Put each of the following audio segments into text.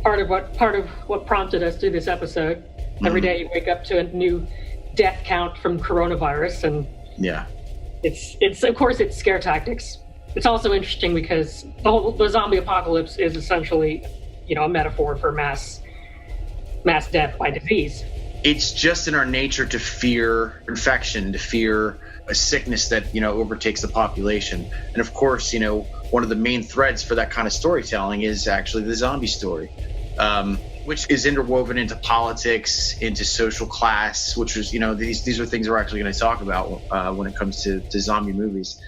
part of what prompted us to do this episode. Every day you wake up to a new death count from coronavirus, and Yeah. it's of course it's scare tactics. It's also interesting because the zombie apocalypse is essentially, a metaphor for mass death by disease. It's just in our nature to fear infection, to fear a sickness that, overtakes the population. And of course, one of the main threads for that kind of storytelling is actually the zombie story, which is interwoven into politics, into social class, which is, these are things we're actually going to talk about when it comes to zombie movies.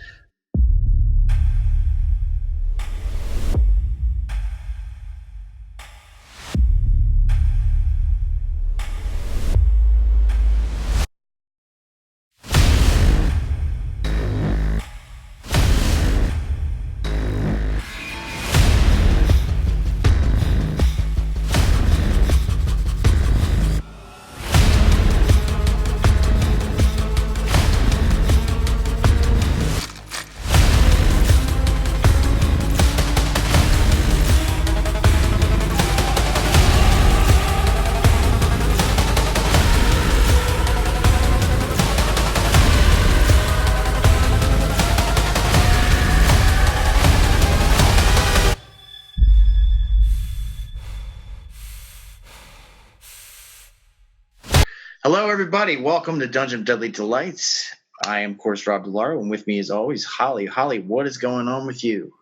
Hello, everybody. Welcome to Dungeon of Deadly Delights. I am, of course, Rob DeLaro, and with me, as always, Holly. Holly, what is going on with you?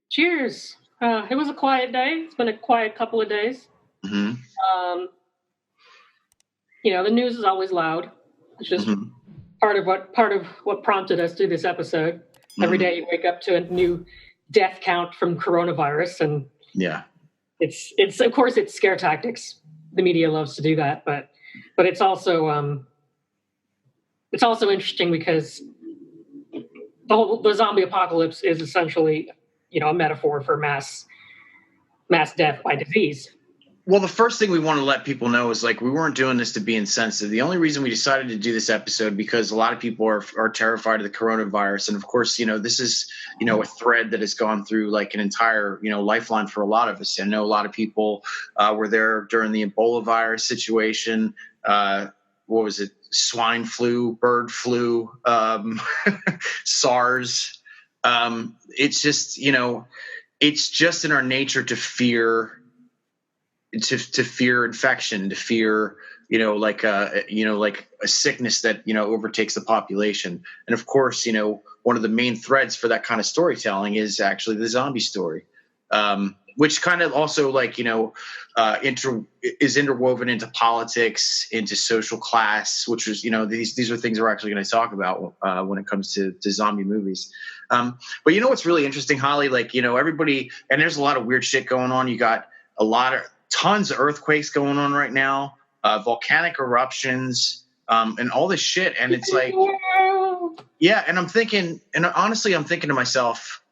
Cheers. It was a quiet day. It's been a quiet couple of days. Mm-hmm. The news is always loud. It's just part of what prompted us to do this episode. Every day you wake up to a new death count from coronavirus, and it's of course it's scare tactics. The media loves to do that, but it's also interesting because the zombie apocalypse is essentially, a metaphor for mass death by disease. Well, the first thing we want to let people know is we weren't doing this to be insensitive. The only reason we decided to do this episode because a lot of people are terrified of the coronavirus. And of course, this is, a thread that has gone through an entire, lifeline for a lot of us. I know a lot of people were there during the Ebola virus situation. What was it? Swine flu, bird flu, SARS. It's just, it's just in our nature to fear infection, to fear, a sickness that, overtakes the population. And of course, one of the main threads for that kind of storytelling is actually the zombie story, which kind of also is interwoven into politics, into social class, which is, these are things we're actually going to talk about when it comes to zombie movies. But what's really interesting, Holly, everybody, and there's a lot of weird shit going on. You got tons of earthquakes going on right now, volcanic eruptions, and all this shit. And it's and I'm thinking, and honestly, I'm thinking to myself,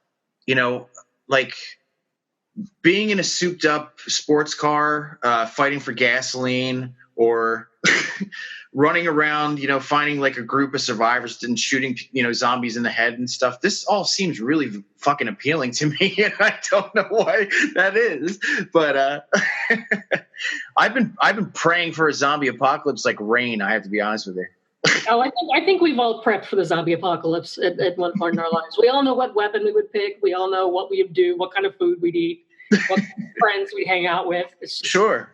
being in a souped up sports car, fighting for gasoline, or running around, finding a group of survivors and shooting, zombies in the head and stuff. This all seems really fucking appealing to me. And I don't know why that is, but I've been praying for a zombie apocalypse like rain. I have to be honest with you. Oh, I think we've all prepped for the zombie apocalypse at one point in our lives. We all know what weapon we would pick. We all know what we would do, what kind of food we'd eat, what friends we'd hang out with. Sure.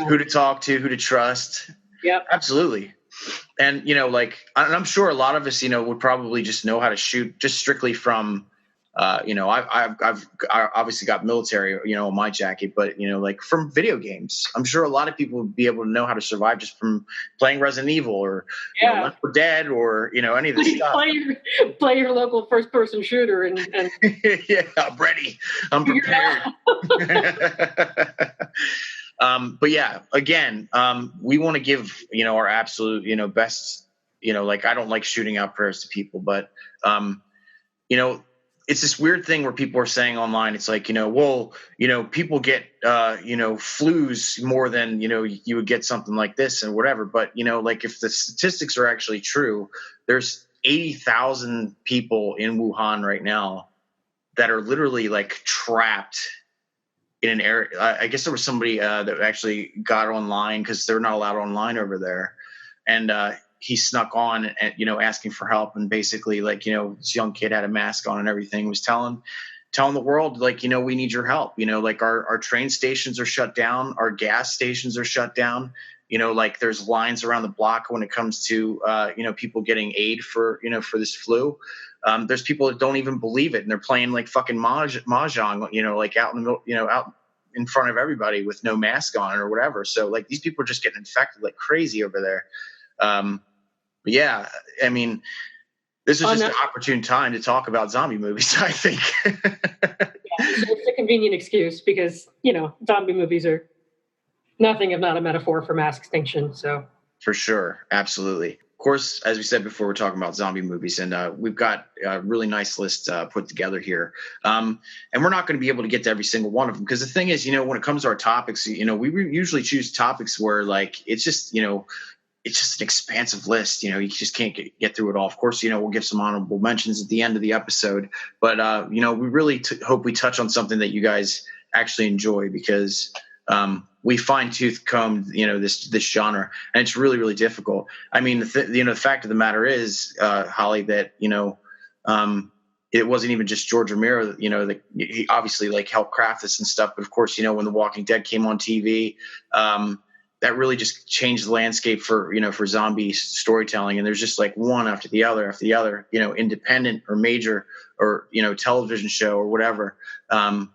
Who to talk to, who to trust. Yeah, absolutely. And, I'm sure a lot of us, would probably just know how to shoot just strictly from, I've obviously got military, on my jacket, but, from video games. I'm sure a lot of people would be able to know how to survive just from playing Resident Evil or Left 4 Dead or, any of this stuff. Play your local first-person shooter and yeah, I'm ready. I'm prepared. But yeah, again, we want to give, our absolute, best, I don't like shooting out prayers to people, but, it's this weird thing where people are saying online, it's people get, flus more than, you would get something like this and whatever. But, if the statistics are actually true, there's 80,000 people in Wuhan right now that are literally trapped in an area. I guess there was somebody that actually got online because they're not allowed online over there, and he snuck on and asking for help, and basically this young kid had a mask on and everything, was telling the world we need your help. Our train stations are shut down, our gas stations are shut down. There's lines around the block when it comes to people getting aid for this flu. There's people that don't even believe it, and they're playing fucking mahjong, out in the out in front of everybody with no mask on or whatever. So these people are just getting infected like crazy over there. But yeah, I mean, this is just an opportune time to talk about zombie movies, I think. It's a convenient excuse because zombie movies are nothing if not a metaphor for mass extinction. So for sure, absolutely. Of course, as we said before, we're talking about zombie movies, and we've got a really nice list put together here. And we're not going to be able to get to every single one of them because the thing is, when it comes to our topics, we usually choose topics where it's just it's just an expansive list. You just can't get through it all. Of course, we'll give some honorable mentions at the end of the episode, but we really hope we touch on something that you guys actually enjoy because we fine tooth combed, this genre, and it's really, really difficult. I mean, the fact of the matter is, Holly, that, it wasn't even just George Romero, that he obviously helped craft this and stuff. But of course, when The Walking Dead came on TV, that really just changed the landscape for zombie storytelling. And there's just one after the other, independent or major or, television show or whatever. And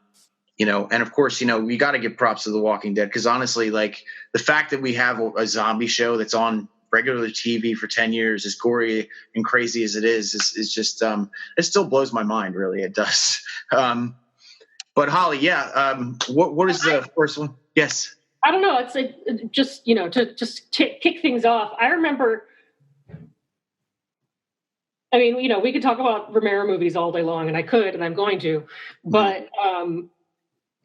of course, we got to give props to The Walking Dead because honestly, the fact that we have a zombie show that's on regular TV for 10 years, as gory and crazy as it is just, it still blows my mind. Really, it does. But Holly, what is the first one? Yes. I don't know. It's just, to kick things off. I remember, I mean, we could talk about Romero movies all day long, and I could, and I'm going to, but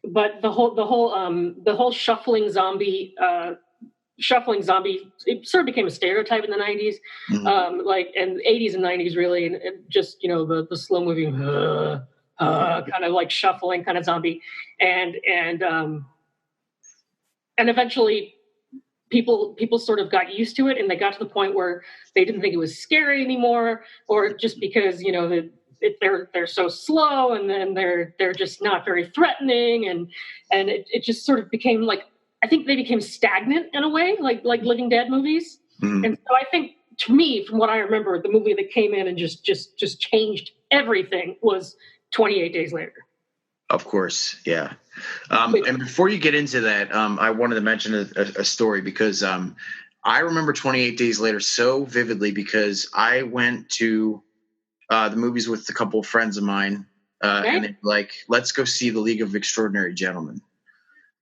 the whole shuffling zombie, it sort of became a stereotype in the 90s, and 80s and 90s really, and just, the slow moving, kind of shuffling kind of zombie. And eventually people sort of got used to it, and they got to the point where they didn't think it was scary anymore, or just because, they're so slow, and then they're just not very threatening, and it just sort of became I think they became stagnant in a way, like Living Dead movies. Mm-hmm. And so I think, to me, from what I remember, the movie that came in and just changed everything was 28 Days Later. Of course, yeah. And before you get into that, I wanted to mention a story because I remember 28 Days Later so vividly because I went to the movies with a couple of friends of mine, and they're like, let's go see The League of Extraordinary Gentlemen.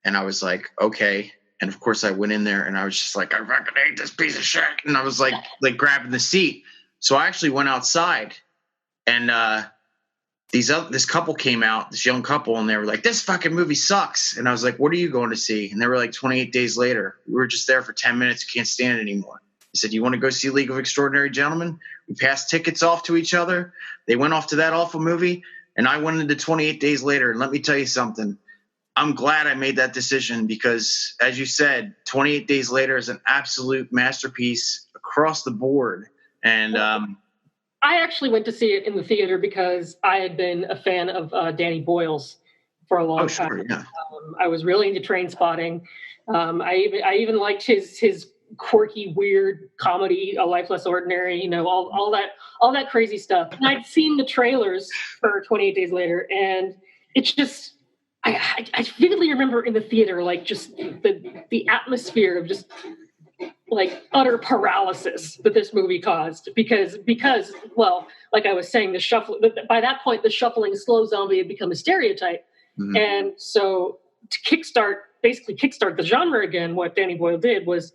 And I was like, okay. And of course I went in there and I was just like, I fucking hate this piece of shit. And I was like grabbing the seat. So I actually went outside and this couple came out, this young couple, and they were like, this fucking movie sucks. And I was like, what are you going to see? And they were like, 28 Days Later. We were just there for 10 minutes. Can't stand it anymore. I said, you want to go see League of Extraordinary Gentlemen? We passed tickets off to each other. They went off to that awful movie. And I went into 28 Days Later. And let me tell you something. I'm glad I made that decision because, as you said, 28 Days Later is an absolute masterpiece across the board. And I actually went to see it in the theater because I had been a fan of Danny Boyle's for a long time. Sure, yeah. I was really into Train Spotting. I even liked his quirky, weird comedy, A Life Less Ordinary. All that crazy stuff. And I'd seen the trailers for 28 Days Later, and it's just. I vividly remember in the theater, just the atmosphere of just utter paralysis that this movie caused because well, like I was saying, by that point, the shuffling slow zombie had become a stereotype. Mm-hmm. And so to kickstart the genre again, what Danny Boyle did was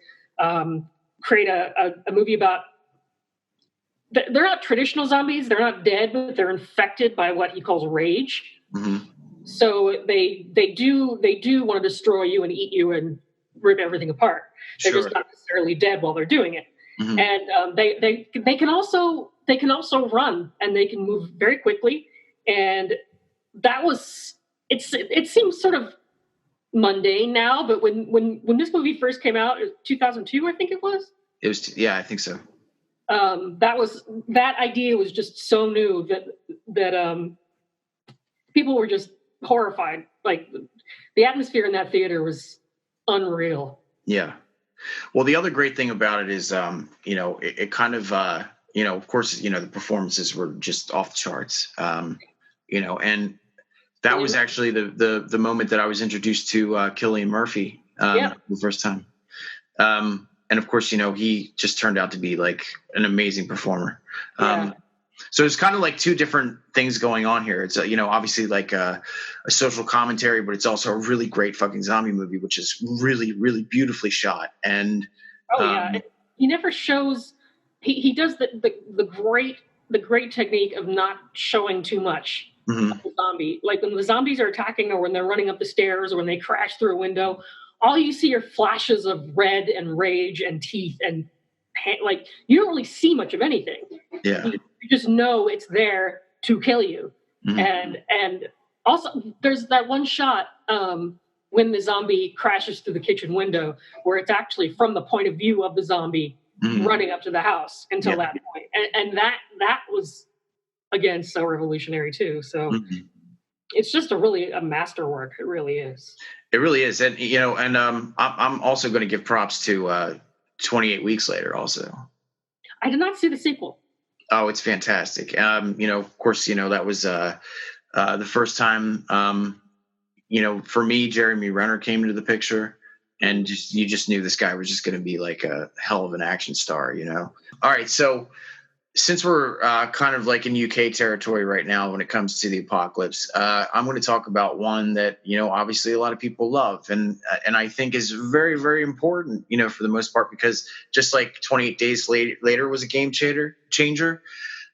create a movie about, they're not traditional zombies, they're not dead, but they're infected by what he calls rage. Mm-hmm. So they do want to destroy you and eat you and rip everything apart. They're just not necessarily dead while they're doing it. Mm-hmm. And they can also run, and they can move very quickly. And that was it seems sort of mundane now, but when this movie first came out, 2002, I think it was. It was, yeah, I think so. That idea was just so new that people were just horrified. Like the atmosphere in that theater was unreal. Yeah. Well, the other great thing about it is, it kind of, of course, the performances were just off the charts, and that was actually the moment that I was introduced to Cillian Murphy the first time. And of course, he just turned out to be like an amazing performer. So it's kind of like two different things going on here. It's, obviously like a social commentary, but it's also a really great fucking zombie movie, which is really, really beautifully shot. And he never shows. He does the great technique of not showing too much of the zombie. Like when the zombies are attacking, or when they're running up the stairs, or when they crash through a window, all you see are flashes of red and rage and teeth, and like you don't really see much of anything. Yeah. You just know it's there to kill you. And also there's that one shot when the zombie crashes through the kitchen window, where it's actually from the point of view of the zombie running up to the house until that point. And that was, again, so revolutionary too. So it's just a masterwork. It really is. It really is. And, I'm also going to give props to 28 Weeks Later also. I did not see the sequel. Oh, it's fantastic. Of course, that was the first time, for me, Jeremy Renner came into the picture, and you just knew this guy was just going to be like a hell of an action star, All right. So since we're kind of like in UK territory right now when it comes to the apocalypse, I'm going to talk about one that, obviously a lot of people love and I think is very, very important, for the most part, because just like 28 Days Later was a game changer.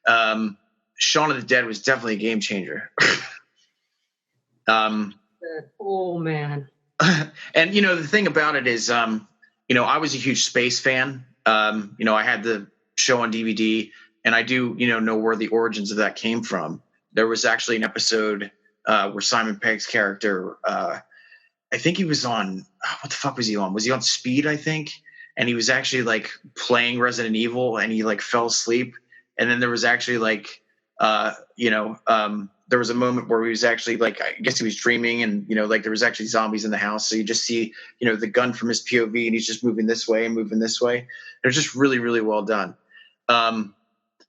Shaun of the Dead was definitely a game changer. Oh, man. And, the thing about it is, I was a huge space fan. I had the show on DVD. And I do, know where the origins of that came from. There was actually an episode where Simon Pegg's character, I think he was on, what the fuck was he on? Was he on Speed, I think? And he was actually like playing Resident Evil, and he like fell asleep. And then there was actually like, there was a moment where he was actually like, I guess he was dreaming, and, like there was actually zombies in the house. So you just see, the gun from his POV, and he's just moving this way and moving this way. They're just really, really well done.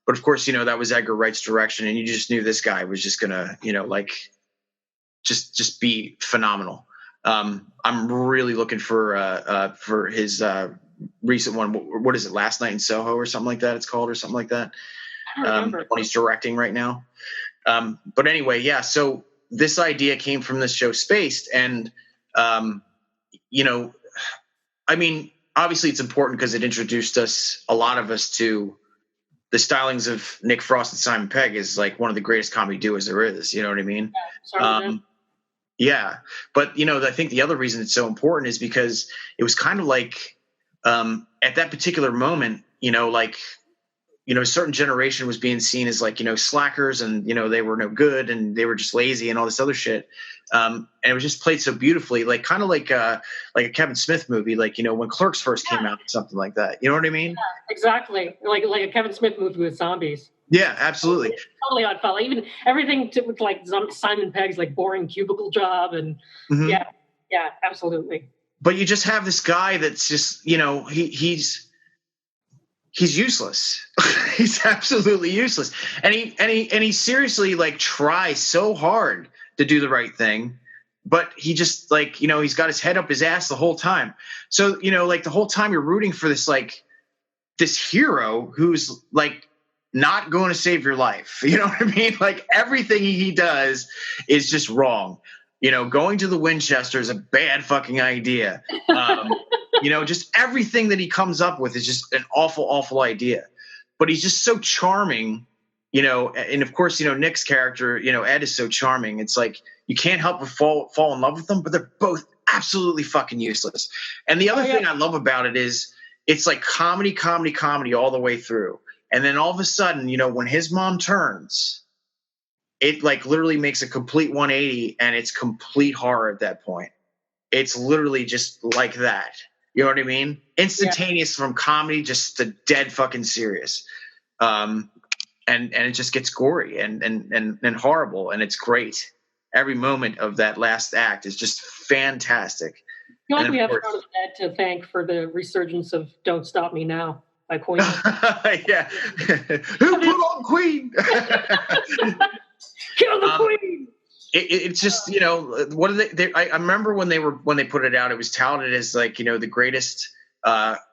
But of course, that was Edgar Wright's direction, and you just knew this guy was just gonna, just be phenomenal. I'm really looking for his recent one. What is it? Last Night in Soho or something like that? It's called, or something like that. I don't remember. When he's directing right now. But anyway, yeah. So this idea came from this show Spaced, and obviously it's important because it introduced a lot of us to the stylings of Nick Frost and Simon Pegg is like one of the greatest comedy duos there is. You know what I mean? Yeah. But, I think the other reason it's so important is because it was kind of like at that particular moment, a certain generation was being seen as like, slackers, and, they were no good, and they were just lazy and all this other shit. And it was just played so beautifully, like kind of like a Kevin Smith movie, like, when Clerks first came out, something like that. You know what I mean? Yeah, exactly. Like a Kevin Smith movie with zombies. Yeah, absolutely. Totally odd fellow. Even everything with like Simon Pegg's like boring cubicle job, and yeah, absolutely. But you just have this guy that's just, he's useless. He's absolutely useless. And he seriously like tries so hard to do the right thing, but he just like, he's got his head up his ass the whole time. So, like the whole time you're rooting for this, like this hero who's like not going to save your life. You know what I mean? Like everything he does is just wrong. Going to the Winchester is a bad fucking idea. Just everything that he comes up with is just an awful, awful idea. But he's just so charming, and of course, Nick's character, Ed is so charming. It's like you can't help but fall in love with them, but they're both absolutely fucking useless. And the other thing I love about it is it's like comedy all the way through. And then all of a sudden, when his mom turns, it like literally makes a complete 180, and it's complete horror at that point. it's literally just like that. You know what I mean? Instantaneous from comedy just to dead fucking serious. And it just gets gory and horrible, and it's great. Every moment of that last act is just fantastic. I feel like we have Shaun of the Dead to thank for the resurgence of "Don't Stop Me Now" by Queen. Yeah, who put on Queen? Kill the Queen. It's just, you know, what are they? I remember when they put it out, it was touted as like, you know, the greatest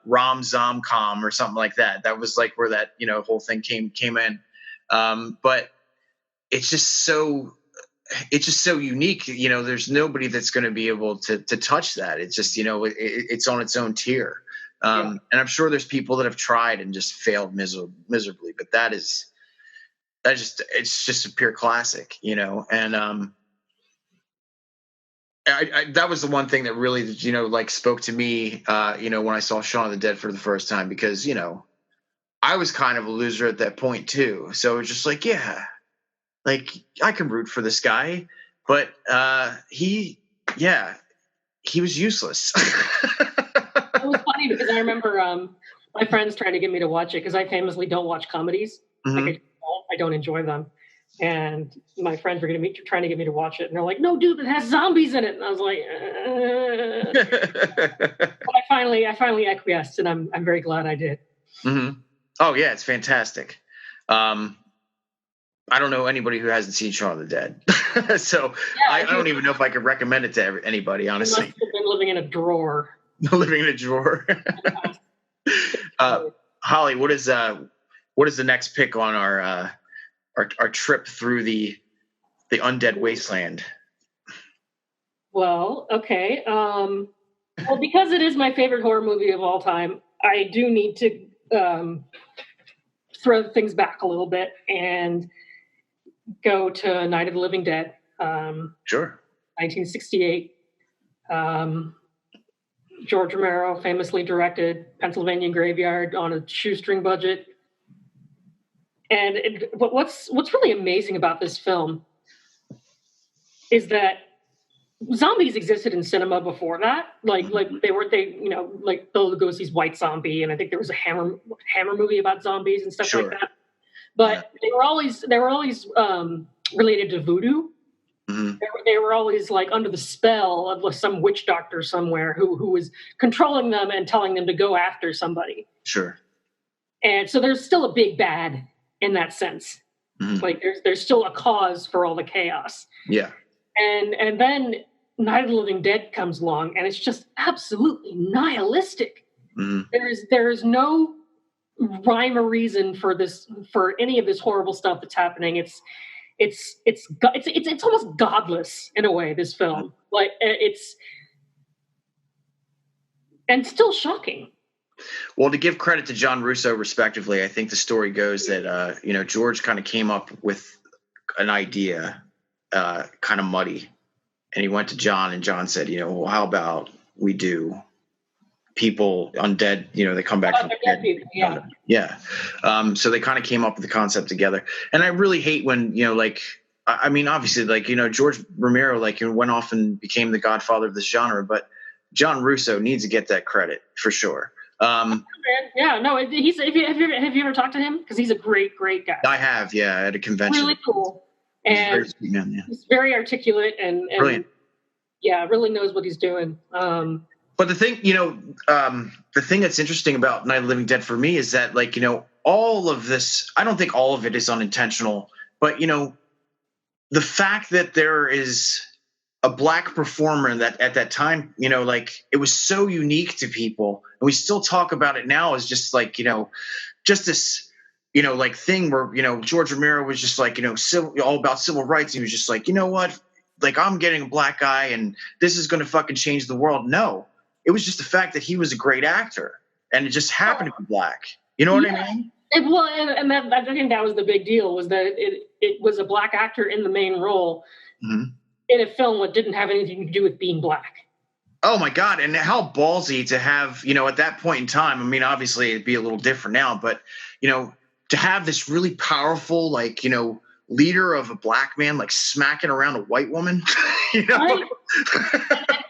rom-com or something like that. That was like where that, you know, whole thing came in. But it's just so unique. You know, there's nobody that's going to be able to touch that. It's just, you know, it's on its own tier. And I'm sure there's people that have tried and just failed miserably, but it's just a pure classic, you know. And that was the one thing that really, you know, like spoke to me, you know, when I saw Shaun of the Dead for the first time, because, you know, I was kind of a loser at that point too. So it was just like, yeah, like I can root for this guy, but he was useless. It was funny because I remember my friends trying to get me to watch it, because I famously don't watch comedies. Mm-hmm. Like I don't enjoy them. And my friends were trying to get me to watch it. And they're like, no, dude, it has zombies in it. And I was like, But I finally acquiesced, and I'm very glad I did. Mm-hmm. Oh yeah, it's fantastic. I don't know anybody who hasn't seen Shaun of the Dead. So yeah, I don't even know if I could recommend it to anybody, honestly. You must have been living in a drawer. Living in a drawer. Holly, what is the next pick on our trip through the Undead Wasteland? Well, okay. Well, because it is my favorite horror movie of all time, I do need to throw things back a little bit and go to Night of the Living Dead. Sure. 1968. George Romero famously directed Pennsylvania Graveyard on a shoestring budget. And what's really amazing about this film is that zombies existed in cinema before that. Like they you know, like Bela Lugosi's White Zombie, and I think there was a Hammer movie about zombies and stuff like that. But they were always related to voodoo. Mm-hmm. They were always like under the spell of some witch doctor somewhere who was controlling them and telling them to go after somebody. Sure. And so there's still a big bad in that sense. Mm-hmm. Like there's still a cause for all the chaos. Yeah. And then Night of the Living Dead comes along, and it's just absolutely nihilistic. Mm-hmm. There is no rhyme or reason for any of this horrible stuff that's happening. It's almost godless in a way, this film. Like and still shocking. Well, to give credit to John Russo respectively, I think the story goes that you know, George kind of came up with an idea kind of muddy, and he went to John, and John said, you know, well, how about we do people undead, you know, they come back from dead people, yeah. So they kind of came up with the concept together. And I really hate when, you know, like, I mean, obviously, like, you know, George Romero, like, went off and became the godfather of this genre, but John Russo needs to get that credit for sure. Yeah, no, have you ever talked to him? Because he's a great guy. I have, yeah, at a convention. Really cool. And he's very articulate and brilliant. Yeah, really knows what he's doing. But the thing, you know, the thing that's interesting about Night of the Living Dead for me is that, like, you know, all of this, I don't think all of it is unintentional, but, you know, the fact that there is a black performer that at that time, you know, like, it was so unique to people, and we still talk about it now as just like, you know, just this, you know, like thing where, you know, George Romero was just like, you know, all about civil rights. He was just like, you know what, like, I'm getting a black guy and this is going to fucking change the world. No. It was just the fact that he was a great actor, and it just happened to be black. You know what I mean? I think that was the big deal, was that it was a black actor in the main role in a film that didn't have anything to do with being black. Oh my God. And how ballsy to have, you know, at that point in time, I mean, obviously it'd be a little different now, but, you know, to have this really powerful, like, you know, leader of a black man, like, smacking around a white woman, you know?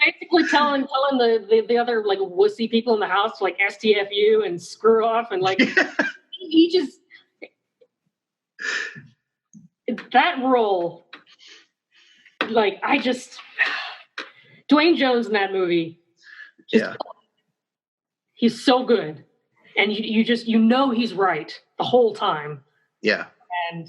basically telling the other like wussy people in the house like STFU and screw off and like he just that role. Like Dwayne Jones in that movie. He's so good, and you know he's right the whole time. Yeah. And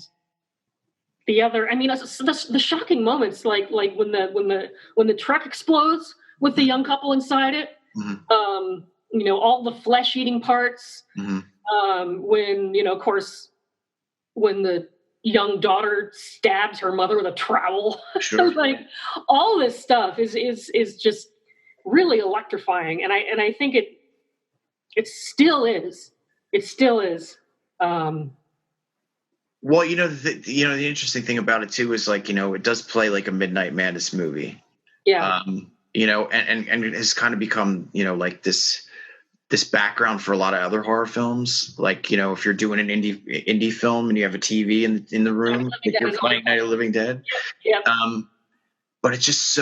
the other, I mean, the shocking moments, like when the truck explodes with the young couple inside it. Mm-hmm. You know, all the flesh eating parts. Mm-hmm. When of course, when the young daughter stabs her mother with a trowel. Sure. Like all this stuff is just really electrifying, and I think it still is. It still is. Well, the interesting thing about it too is like, it does play like a Midnight Madness movie. Yeah. And it has kind of become, like this background for a lot of other horror films. Like, if you're doing an indie film and you have a TV in the room, like you're playing Night of the Living Dead. Yeah. But it's just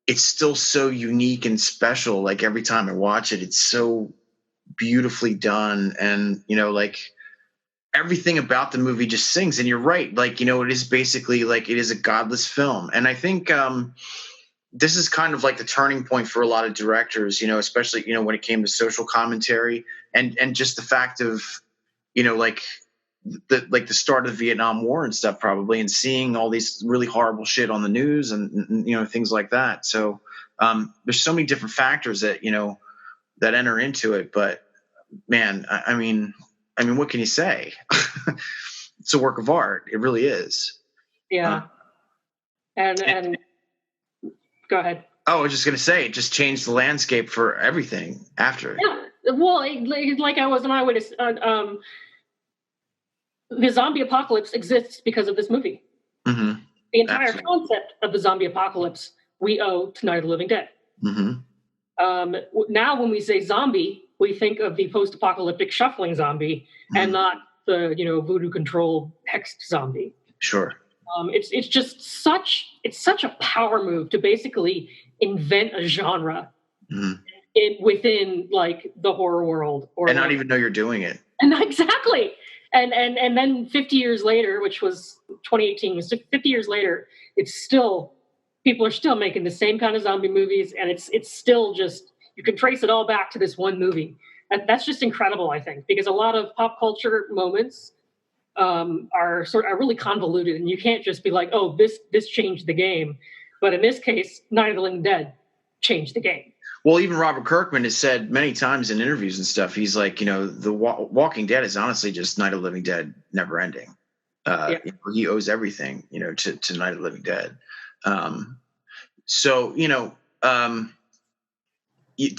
it's still so unique and special. Like every time I watch it, it's so beautifully done. And, like everything about the movie just sings. And you're right. Like, it is basically like, it is a godless film. And I think, this is kind of like the turning point for a lot of directors, especially, when it came to social commentary and just the fact of, like the start of the Vietnam War and stuff probably, and seeing all these really horrible shit on the news and things like that. So there's so many different factors that, that enter into it. But man, I mean, what can you say? It's a work of art. It really is. Yeah. And go ahead. Oh, I was just going to say, it just changed the landscape for everything after. Yeah. Well, like I was an eyewitness. The zombie apocalypse exists because of this movie. Mm-hmm. The entire concept of the zombie apocalypse we owe to Night of the Living Dead. Mm-hmm. Now, when we say zombie, we think of the post-apocalyptic shuffling zombie, mm-hmm. and not the voodoo controlled hexed zombie. Sure. It's just such a power move to basically invent a genre, mm-hmm. within like the horror world, and not even know you're doing it. And exactly. And then 50 years later, which was 2018, 50 years later, people are still making the same kind of zombie movies, and it's still just, you can trace it all back to this one movie. That's just incredible, I think, because a lot of pop culture moments are really convoluted, and you can't just be like, oh, this changed the game. But in this case, Night of the Living Dead changed the game. Well, even Robert Kirkman has said many times in interviews and stuff, he's like, the Walking Dead is honestly just Night of the Living Dead never ending. He owes everything, to Night of the Living Dead. So, to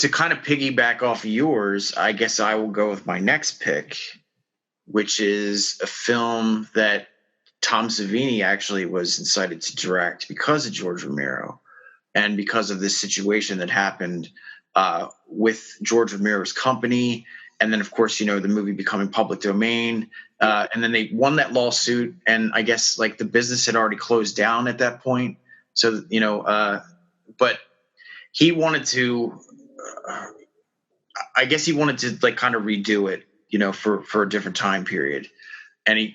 kind of piggyback off of yours, I guess I will go with my next pick, which is a film that Tom Savini actually was incited to direct because of George Romero. And because of this situation that happened with George Romero's company, and then, of course, the movie becoming public domain, and then they won that lawsuit, and I guess like the business had already closed down at that point. So, but he wanted to, I guess he wanted to like kind of redo it, for a different time period. And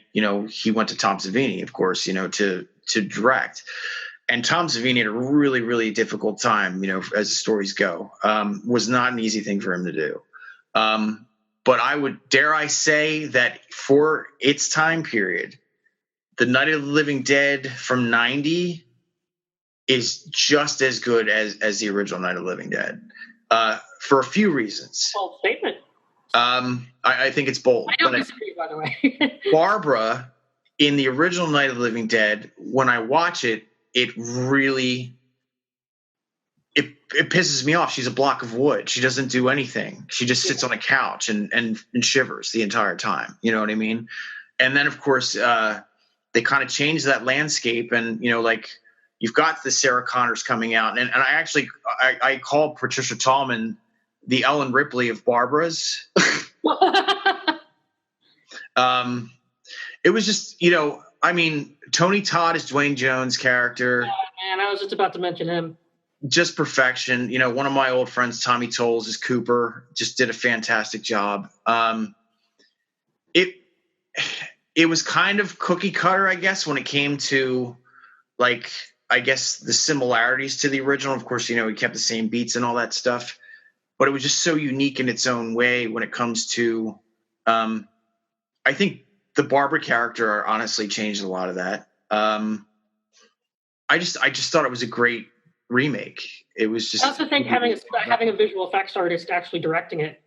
he went to Tom Savini, of course, to direct. And Tom Savini had a really, really difficult time, as the stories go. Was not an easy thing for him to do. But dare I say that for its time period, the Night of the Living Dead from 90 is just as good as the original Night of the Living Dead, for a few reasons. Bold statement. I think it's bold. I don't disagree, by the way. Barbara, in the original Night of the Living Dead, when I watch it, it really it pisses me off. She's a block of wood. She doesn't do anything. She just sits on a couch and shivers the entire time. You know what I mean? And then, of course, they kind of change that landscape, and like you've got the Sarah Connors coming out, and I call Patricia Tallman the Ellen Ripley of Barbara's. It was just, Tony Todd is Dwayne Jones' character. Oh, man, I was just about to mention him. just perfection. You know, one of my old friends, Tommy Tolles, is Cooper, just did a fantastic job. It was kind of cookie cutter, I guess, when it came to, like, I guess the similarities to the original. Of course, you know, he kept the same beats and all that stuff, but it was just so unique in its own way when it comes to, I think the Barbara character honestly changed a lot of that. I just thought it was a great remake. It was just. I also think having a visual effects artist actually directing it,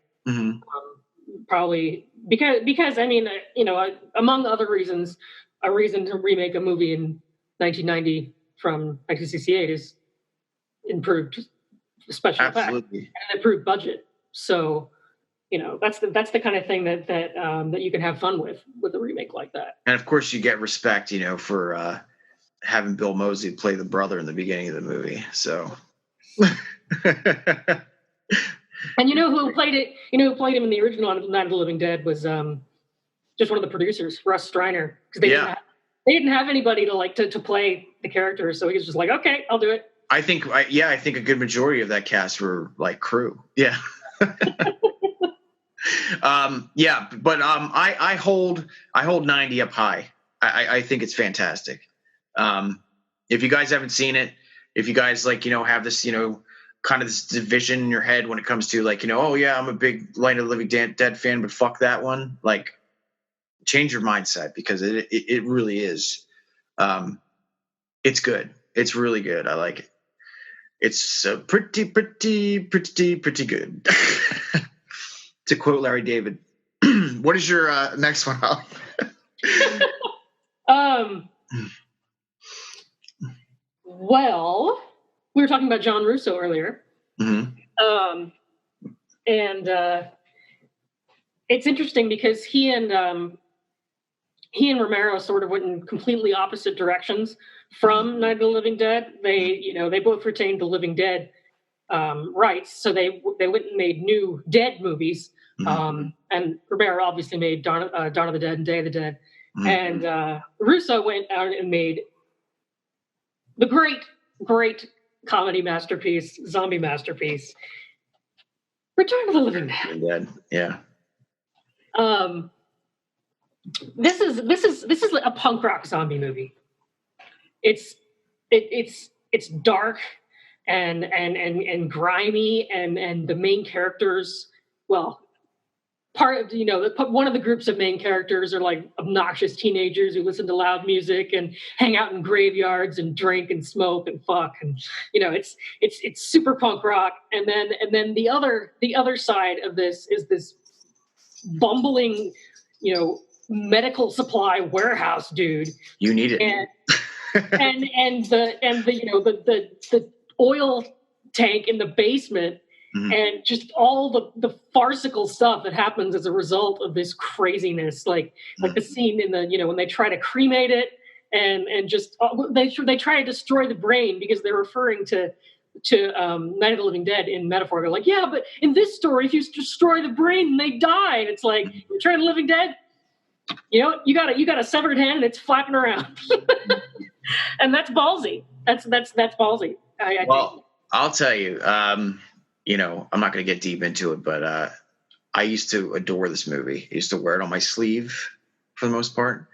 probably because I mean, you know, among other reasons, a reason to remake a movie in 1990 from 1968 is improved special effects and an improved budget. So, you know, that's the kind of thing that you can have fun with a remake like that. And of course, you get respect, you know, for having Bill Moseley play the brother in the beginning of the movie. So. And you know who played it? You know who played him in the original Night of the Living Dead was just one of the producers, Russ Striner, because they didn't have anybody to play the character, so he was just like, okay, I'll do it. I think a good majority of that cast were like crew. Yeah. But I hold 90 up high. I think it's fantastic. If you guys haven't seen it, if you guys have this, kind of this division in your head when it comes to oh yeah, I'm a big Night of the Living Dead fan, but fuck that one. Change your mindset because it really is. It's good. It's really good. I like it. It's pretty good. To quote Larry David. What is your next one, Holly? Well, we were talking about John Russo earlier. Mm-hmm. And it's interesting because he and Romero sort of went in completely opposite directions from Night of the Living Dead. They both retained the Living Dead rights, so they went and made new Dead movies. Mm-hmm. And Romero obviously made Dawn of the Dead and Day of the Dead. Mm-hmm. And Russo went out and made the great comedy masterpiece, zombie masterpiece, Return of the Living Dead. Yeah. This is a punk rock zombie movie. It's dark and grimy and the main characters, well, one of the groups of main characters are like obnoxious teenagers who listen to loud music and hang out in graveyards and drink and smoke and fuck, and it's super punk rock. And then the other side of this is this bumbling, medical supply warehouse dude. You need it. And the oil tank in the basement. Mm-hmm. And just all the farcical stuff that happens as a result of this craziness, like the scene in the when they try to cremate it and just they try to destroy the brain because they're referring to Night of the Living Dead in metaphor. They're like, yeah, but in this story, if you destroy the brain, they die. And it's like Return of the Living Dead. You got a severed hand and it's flapping around, and that's ballsy. That's ballsy. I'll tell you. I'm not going to get deep into it, but I used to adore this movie. I used to wear it on my sleeve for the most part.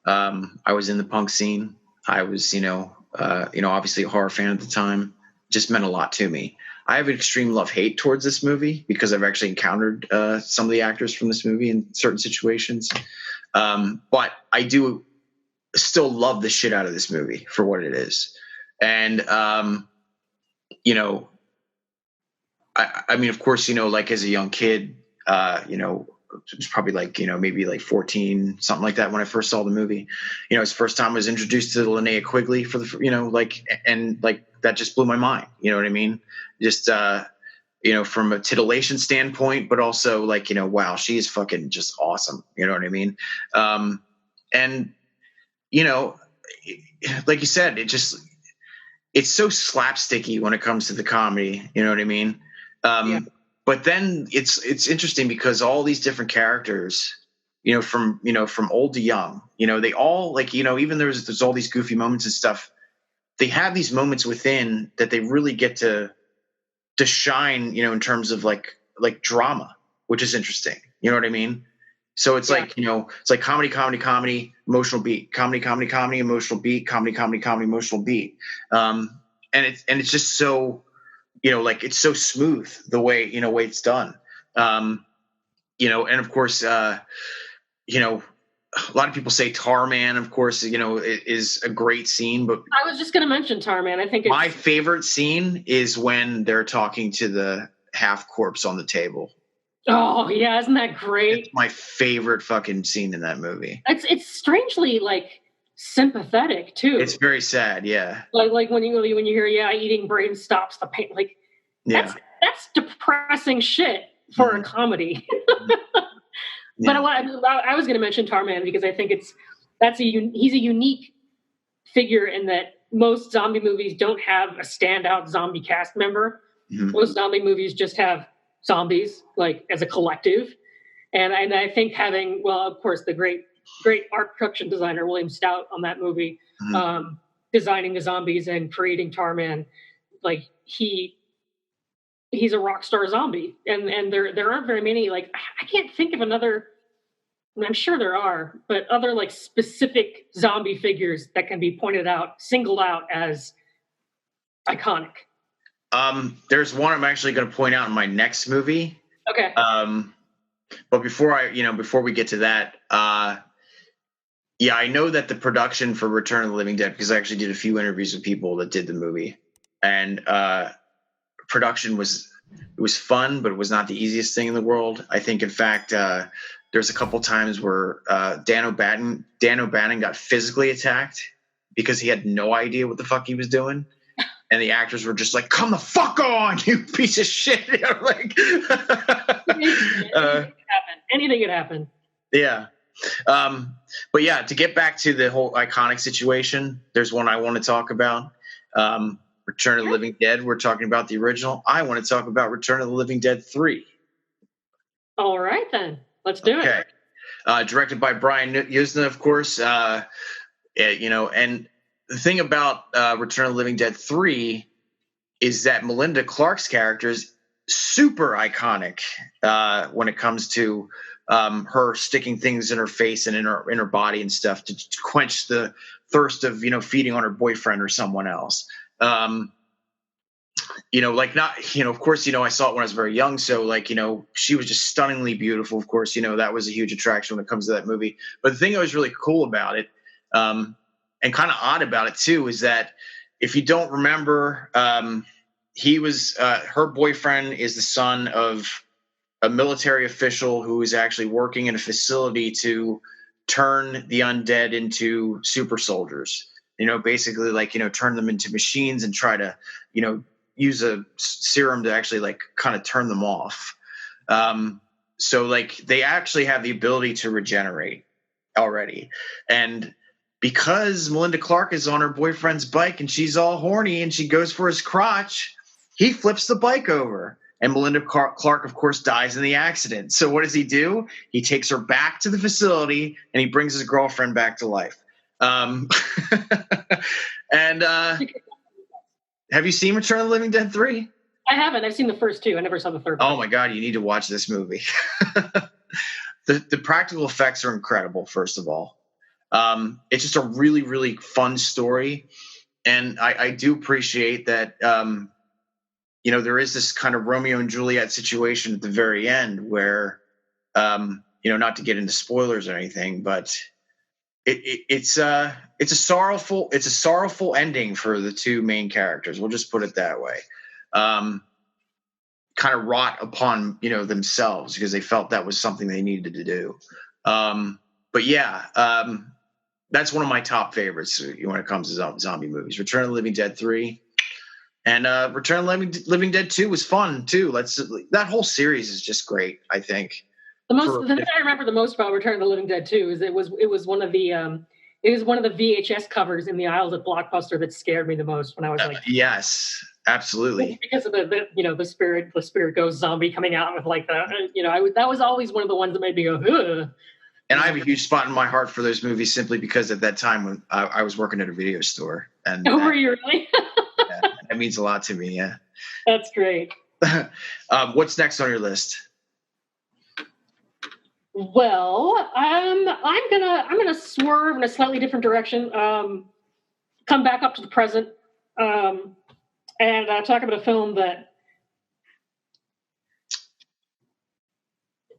I was in the punk scene. I was, obviously a horror fan at the time. Just meant a lot to me. I have an extreme love-hate towards this movie because I've actually encountered some of the actors from this movie in certain situations. But I do still love the shit out of this movie for what it is. And, I mean, of course, as a young kid, it was probably maybe 14, something like that when I first saw the movie. It's the first time I was introduced to Linnea Quigley for the, that just blew my mind. You know what I mean? Just, from a titillation standpoint, but also wow, she is fucking just awesome. You know what I mean? And, like you said, it's so slapsticky when it comes to the comedy. You know what I mean? But then it's interesting because all these different characters, from old to young, they all even there's all these goofy moments and stuff. they have these moments within that they really get to shine, in terms of like drama, which is interesting. You know what I mean? So it's like, it's like comedy, emotional beat, comedy, emotional beat, comedy, emotional beat. And it's just so, like it's so smooth the way, way it's done. And of course, a lot of people say Tarman, of course, is a great scene, but I was just going to mention Tarman. I think my favorite scene is when they're talking to the half corpse on the table. Oh yeah, isn't that great? It's my favorite fucking scene in that movie. It's strangely like sympathetic too. It's very sad, yeah. Like when you hear, eating brain stops the pain. Like that's depressing shit for a comedy. But I was going to mention Tarman because I think he's a unique figure in that most zombie movies don't have a standout zombie cast member. Mm-hmm. Most zombie movies just have zombies like as a collective, and I think having, well, of course, the great art production designer William Stout on that movie, designing the zombies and creating Tarman, like he's a rock star zombie, and there aren't very many, like I can't think of another. I'm sure there are, but other like specific zombie figures that can be singled out as iconic. There's one I'm actually going to point out in my next movie. Okay. But before we get to that, I know that the production for Return of the Living Dead, because I actually did a few interviews with people that did the movie, and production was fun, but it was not the easiest thing in the world. I think, in fact, there's a couple times where Dan OBannon got physically attacked because he had no idea what the fuck he was doing. And the actors were just like, "Come the fuck on, you piece of shit!" Like, anything could happen. Yeah, but yeah, to get back to the whole iconic situation, there's one I want to talk about. Return of the Living Dead. We're talking about the original. I want to talk about Return of the Living Dead 3. All right, then let's do it. Directed by Brian Yuzna, of course. And the thing about Return of the Living Dead 3 is that Melinda Clarke's character is super iconic when it comes to her sticking things in her face and in her body and stuff to quench the thirst of, feeding on her boyfriend or someone else. Of course, I saw it when I was very young. So she was just stunningly beautiful. Of course, that was a huge attraction when it comes to that movie. But the thing that was really cool about it, and kind of odd about it too, is that if you don't remember, he was her boyfriend is the son of a military official who is actually working in a facility to turn the undead into super soldiers. Basically turn them into machines and try to use a serum to actually kind of turn them off. So they actually have the ability to regenerate already, and because Melinda Clarke is on her boyfriend's bike and she's all horny and she goes for his crotch, he flips the bike over. And Melinda Clarke, of course, dies in the accident. So what does he do? He takes her back to the facility and he brings his girlfriend back to life. And have you seen Return of the Living Dead 3? I haven't. I've seen the first two. I never saw the third one. Oh, my God. You need to watch this movie. The practical effects are incredible, first of all. It's just a really, really fun story. And I do appreciate that, there is this kind of Romeo and Juliet situation at the very end where, not to get into spoilers or anything, but it's a sorrowful ending for the two main characters. We'll just put it that way. Kind of wrought upon, themselves because they felt that was something they needed to do. But yeah, that's one of my top favorites when it comes to zombie movies. Return of the Living Dead 3 and Return of the Living Dead 2 was fun too. That whole series is just great, I think. The thing I remember the most about Return of the Living Dead 2 is it was one of the VHS covers in the aisles at Blockbuster that scared me the most when I was yes, absolutely, because of the spirit goes zombie coming out with that was always one of the ones that made me go ugh. And I have a huge spot in my heart for those movies simply because at that time when I was working at a video store. And were you really? Yeah, that means a lot to me. Yeah. That's great. What's next on your list? Well, I'm gonna swerve in a slightly different direction. Come back up to the present, and talk about a film that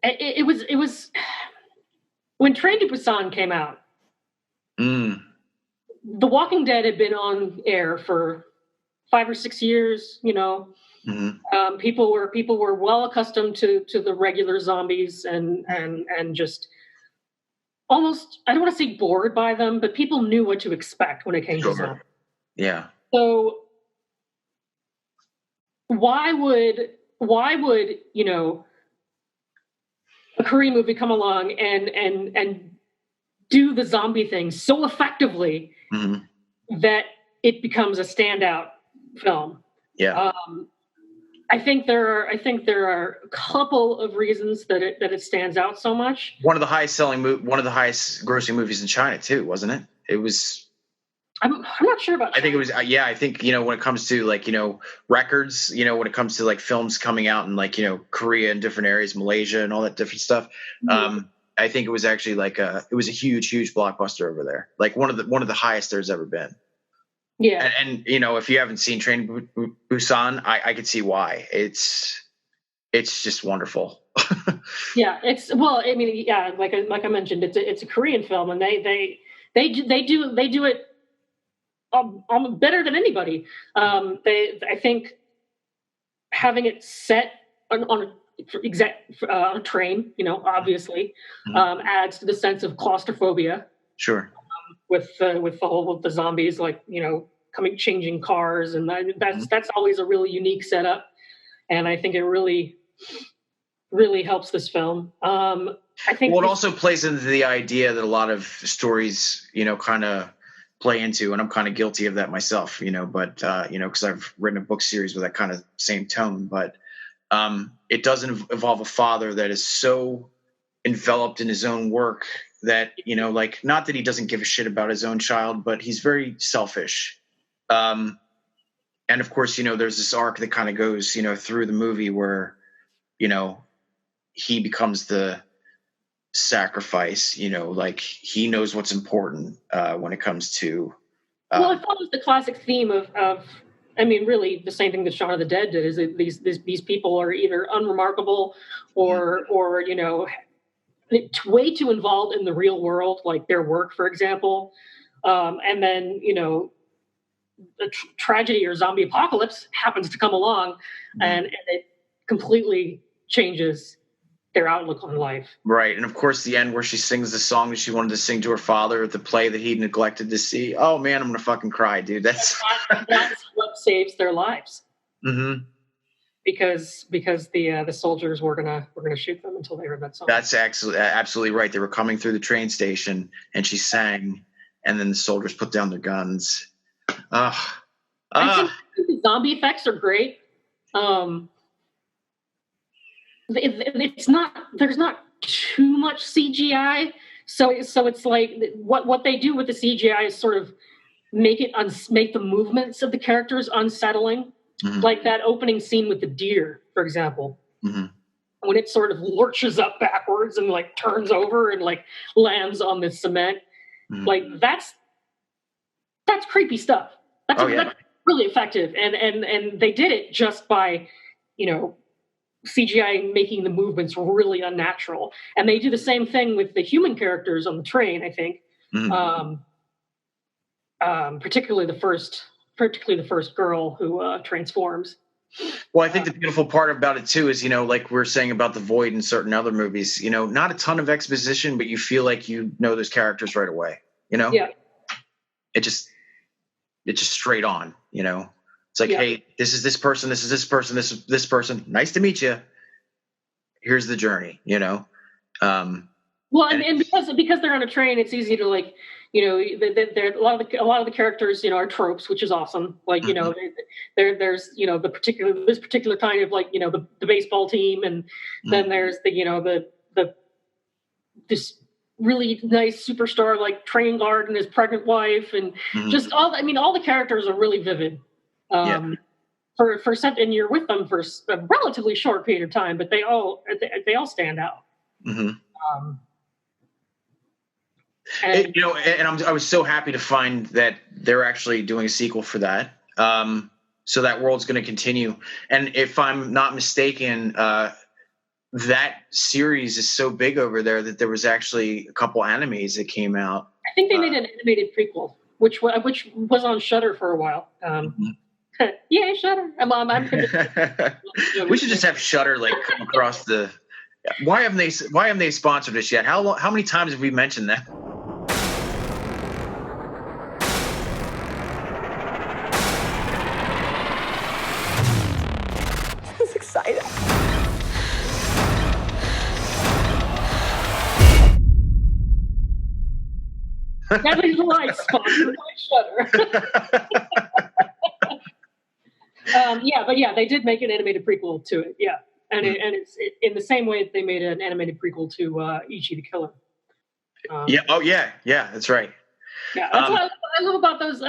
it was when Train to Busan came out. The Walking Dead had been on air for 5 or 6 years. People were well accustomed to the regular zombies and just almost, I don't want to say bored by them, but people knew what to expect when it came to zombies. Yeah. So why would a Korean movie come along and do the zombie thing so effectively that it becomes a standout film? Yeah. I think there are a couple of reasons that it stands out so much. One of the highest grossing movies in China too, wasn't it? It was. I'm not sure about China. I think it was. Yeah, I think when it comes to records, when it comes to films coming out in Korea and different areas, Malaysia and all that different stuff. I think it was actually it was a huge blockbuster over there. One of the highest there's ever been. Yeah. And if you haven't seen Train to Busan, I could see why. It's just wonderful. Yeah, like I mentioned, it's a Korean film, and they do it better than anybody. I think having it set on a train, obviously, adds to the sense of claustrophobia. Sure. With the zombies, changing cars, and that's always a really unique setup, and I think it really helps this film. I think it also plays into the idea that a lot of stories, kind of play into, and I'm kind of guilty of that myself, but because I've written a book series with that kind of same tone, but it doesn't involve a father that is so enveloped in his own work that not that he doesn't give a shit about his own child, but he's very selfish. And of course, there's this arc that kind of goes, through the movie where, he becomes the sacrifice, he knows what's important when it comes to. Well, it follows the classic theme of really the same thing that Shaun of the Dead did, is that these people are either unremarkable or way too involved in the real world, like their work, for example. And then, the tragedy or zombie apocalypse happens to come along and it completely changes their outlook on life. Right. And of course, the end where she sings the song that she wanted to sing to her father at the play that he neglected to see. Oh, man, I'm going to fucking cry, dude. That's what saves their lives. Mm-hmm. Because the soldiers were gonna shoot them until they heard that song. That's absolutely right. They were coming through the train station, and she sang, and then the soldiers put down their guns. I think the zombie effects are great. It's not. There's not too much CGI, so it's like what they do with the CGI is sort of make the movements of the characters unsettling. Mm-hmm. Like that opening scene with the deer, for example, when it sort of lurches up backwards and turns over and lands on the cement, that's creepy stuff. That's really effective, and they did it just by CGI making the movements really unnatural. And they do the same thing with the human characters on the train, I think, particularly the first girl who transforms. Well, I think the beautiful part about it too is, like we're saying about The Void and certain other movies, not a ton of exposition, but you feel like those characters right away. Yeah. It's just straight on. It's like, hey, this is this person, this is this person, this is this person. Nice to meet you. Here's the journey. Well, and because they're on a train, it's easy to a lot of the characters, are tropes, which is awesome. There's this particular kind of the baseball team, and then there's this really nice superstar like train guard and his pregnant wife, and just all the characters are really vivid. For something, and you're with them for a relatively short period of time, but they all stand out. And I was so happy to find that they're actually doing a sequel for that. So that world's going to continue. And if I'm not mistaken, that series is so big over there that there was actually a couple animes that came out. I think they made an animated prequel, which was on Shudder for a while. Yeah, Shudder. We should just have Shudder come across the. Why haven't they sponsored us yet? How many times have we mentioned that? That's exciting. That is right, sponsored by Shudder. They did make an animated prequel to it. Yeah, and it's in the same way that they made an animated prequel to Ichi the Killer. That's right. Yeah, that's what I love about those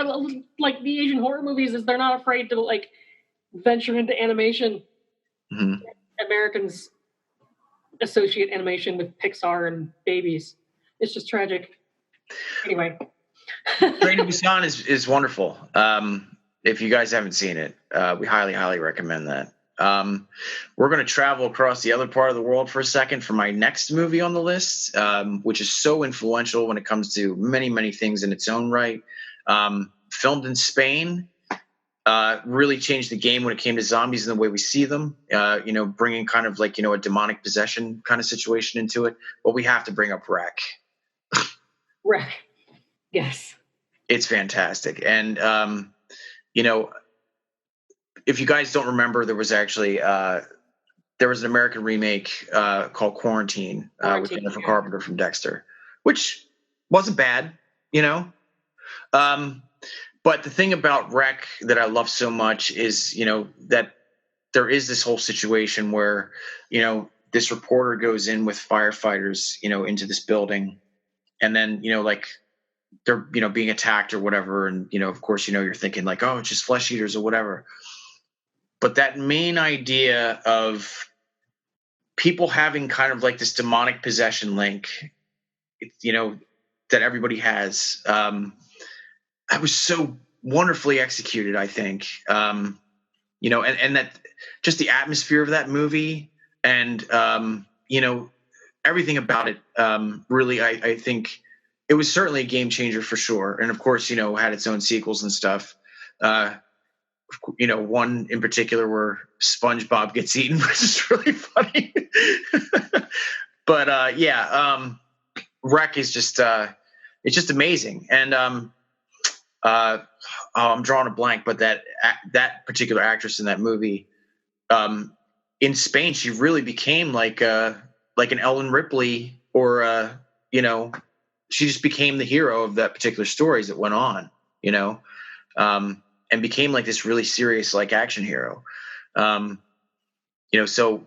like the Asian horror movies is they're not afraid to venture into animation. Americans associate animation with Pixar and babies. It's just tragic. Anyway, Train to Busan is wonderful. If you guys haven't seen it, we highly recommend that. We're going to travel across the other part of the world for a second for my next movie on the list, which is so influential when it comes to many things in its own right. Filmed in Spain, really changed the game when it came to zombies and the way we see them. Bringing kind of a demonic possession kind of situation into it. But we have to bring up Wreck. Wreck, yes, it's fantastic, and if you guys don't remember, there was actually an American remake called Quarantine with Jennifer Carpenter from Dexter, which wasn't bad, But the thing about Wreck that I love so much is, that there is this whole situation where, this reporter goes in with firefighters, into this building, and then, they're, being attacked or whatever. And, of course, you're thinking oh, it's just flesh eaters or whatever. But that main idea of people having kind of this demonic possession link, that everybody has, that was so wonderfully executed, I think. And that just the atmosphere of that movie and, everything about it, really, I think it was certainly a game changer for sure. And of course, had its own sequels and stuff. One in particular where SpongeBob gets eaten, which is really funny. But Wreck is just it's just amazing. And I'm drawing a blank, but that particular actress in that movie, in Spain, she really became like an Ellen Ripley, or she just became the hero of that particular stories that went on, and became this really serious action hero. So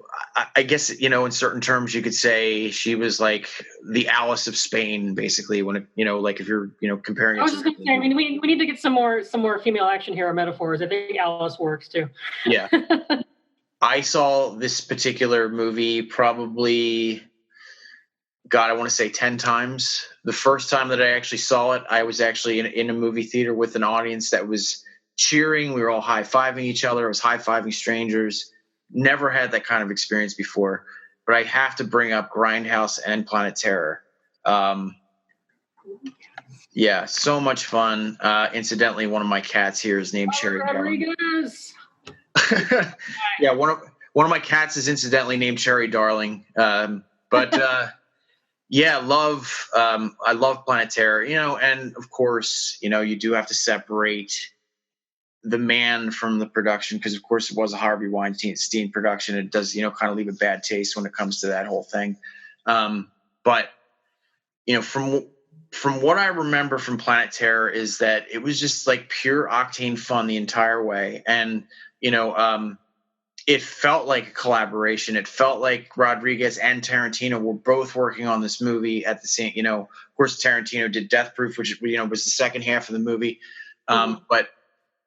I guess, in certain terms you could say she was the Alice of Spain, basically, when it, if you're, comparing it. I was just going to say, we need to get some more female action hero metaphors. I think Alice works too. Yeah. I saw this particular movie probably, I want to say 10 times. The first time that I actually saw it, I was actually in a movie theater with an audience that was cheering. We were all high-fiving each other. I was high-fiving strangers. Never had that kind of experience before. But I have to bring up Grindhouse and Planet Terror. So much fun. Incidentally, one of my cats here is named Cherry Darling. Yeah, one of my cats is incidentally named Cherry Darling. I love Planet Terror, and of course, you do have to separate the man from the production, because of course it was a Harvey Weinstein production. It does, kind of leave a bad taste when it comes to that whole thing. But from what I remember from Planet Terror is that it was just pure octane fun the entire way. And, it felt like a collaboration. It felt like Rodriguez and Tarantino were both working on this movie at the same, of course, Tarantino did Death Proof, which, was the second half of the movie. But,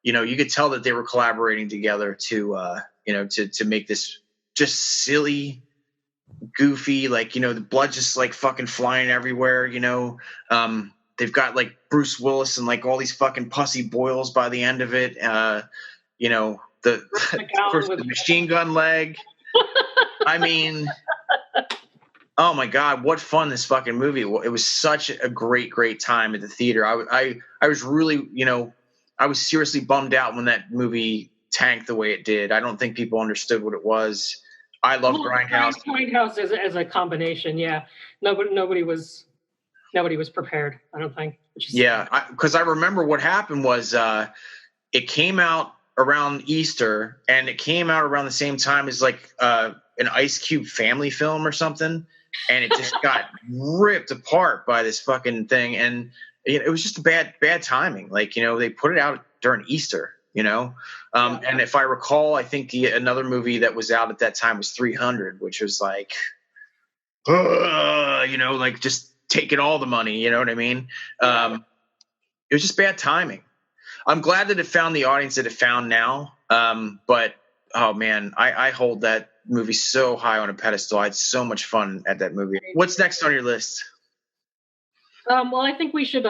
you could tell that they were collaborating together to make this just silly, goofy, like, the blood just like fucking flying everywhere, they've got like Bruce Willis and like all these fucking pussy boils by the end of it. The machine gun leg. I mean, oh my God, what fun this fucking movie. It was such a great time at the theater. I was really, I was seriously bummed out when that movie tanked the way it did. I don't think people understood what it was. I love Grindhouse. Grindhouse as a combination, yeah. Nobody was prepared, I don't think. Yeah, because I remember what happened was it came out around Easter, and it came out around the same time as like an Ice Cube family film or something, and it just got ripped apart by this fucking thing, and it was just bad timing. Like, they put it out during Easter, and if I recall, I think another movie that was out at that time was 300, which was like, like just taking all the money, you know what I mean? It was just bad timing. I'm glad that it found the audience that it found now. But oh man, I hold that movie so high on a pedestal. I had so much fun at that movie. What's next on your list? Well, I think we should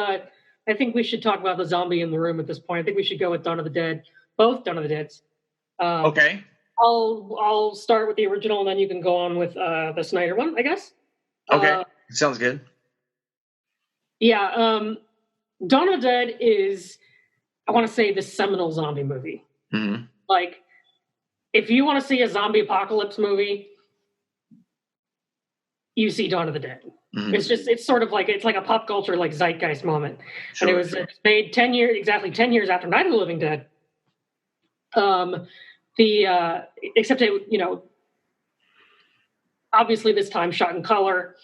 talk about the zombie in the room at this point. I think we should go with Dawn of the Dead, both Dawn of the Deads. Okay. I'll start with the original, and then you can go on with the Snyder one, I guess. Okay, sounds good. Yeah, Dawn of the Dead is, I want to say, the seminal zombie movie. Mm-hmm. Like, if you want to see a zombie apocalypse movie, you see Dawn of the Dead. Mm-hmm. It's sort of like, it's like a pop culture, like, zeitgeist moment. Sure, and it was made exactly 10 years after Night of the Living Dead. Except it, obviously this time shot in color,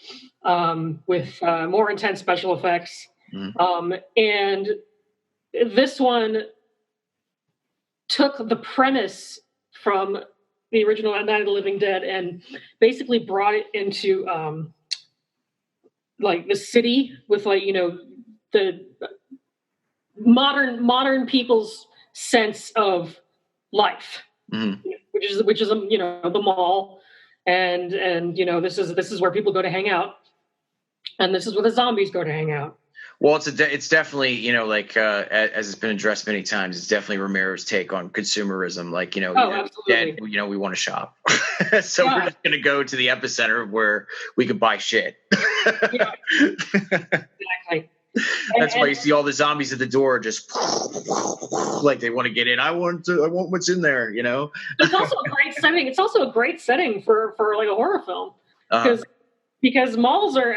with more intense special effects. Mm-hmm. And this one took the premise from the original Night of the Living Dead and basically brought it into like the city with, like, the modern people's sense of life, mm-hmm. which is the mall, and this is where people go to hang out, and this is where the zombies go to hang out. Well, it's definitely, as it's been addressed many times, it's definitely Romero's take on consumerism. Like, absolutely. We want to shop. So we're just going to go to the epicenter where we could buy shit. Yeah. Exactly. That's why you see all the zombies at the door just like they want to get in. I want what's in there, It's also a great setting. It's also a great setting for like a horror film. Because malls are,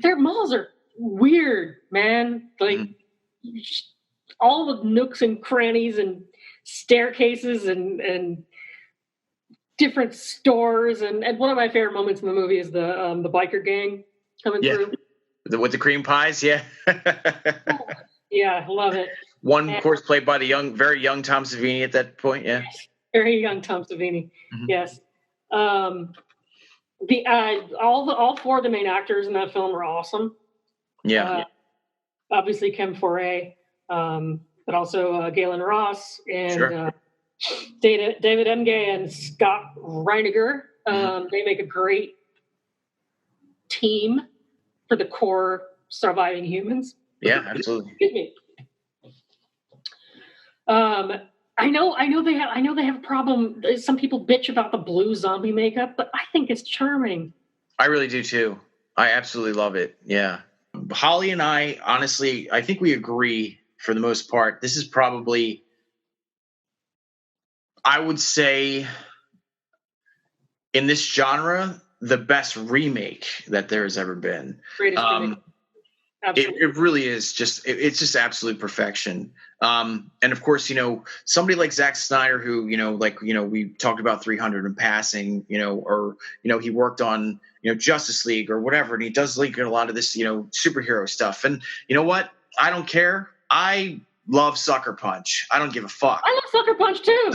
their malls are weird, man. Like, all the nooks and crannies and staircases and different stores. And one of my favorite moments in the movie is the biker gang coming through. With the cream pies, yeah. Yeah, I love it. Of course, played by the very young Tom Savini at that point, yeah. Yes, very young Tom Savini, mm-hmm. Yes. All four of the main actors in that film are awesome. Yeah. Obviously Kim Foray, but also Galen Ross and sure. David Emge and Scott Reiniger. Mm-hmm. They make a great team for the core surviving humans. Yeah, absolutely. Excuse me. I know they have a problem. Some people bitch about the blue zombie makeup, but I think it's charming. I really do too. I absolutely love it. Yeah. Holly and I, honestly, I think we agree for the most part. This is probably, I would say, in this genre, the best remake that there has ever been. Greatest remake. It really is it's just absolute perfection. And of course, somebody like Zack Snyder, who, we talked about 300 in passing, or, he worked on, Justice League or whatever. And he does link a lot of this, superhero stuff. And you know what? I don't care. I love Sucker Punch. I don't give a fuck. I love Sucker Punch too.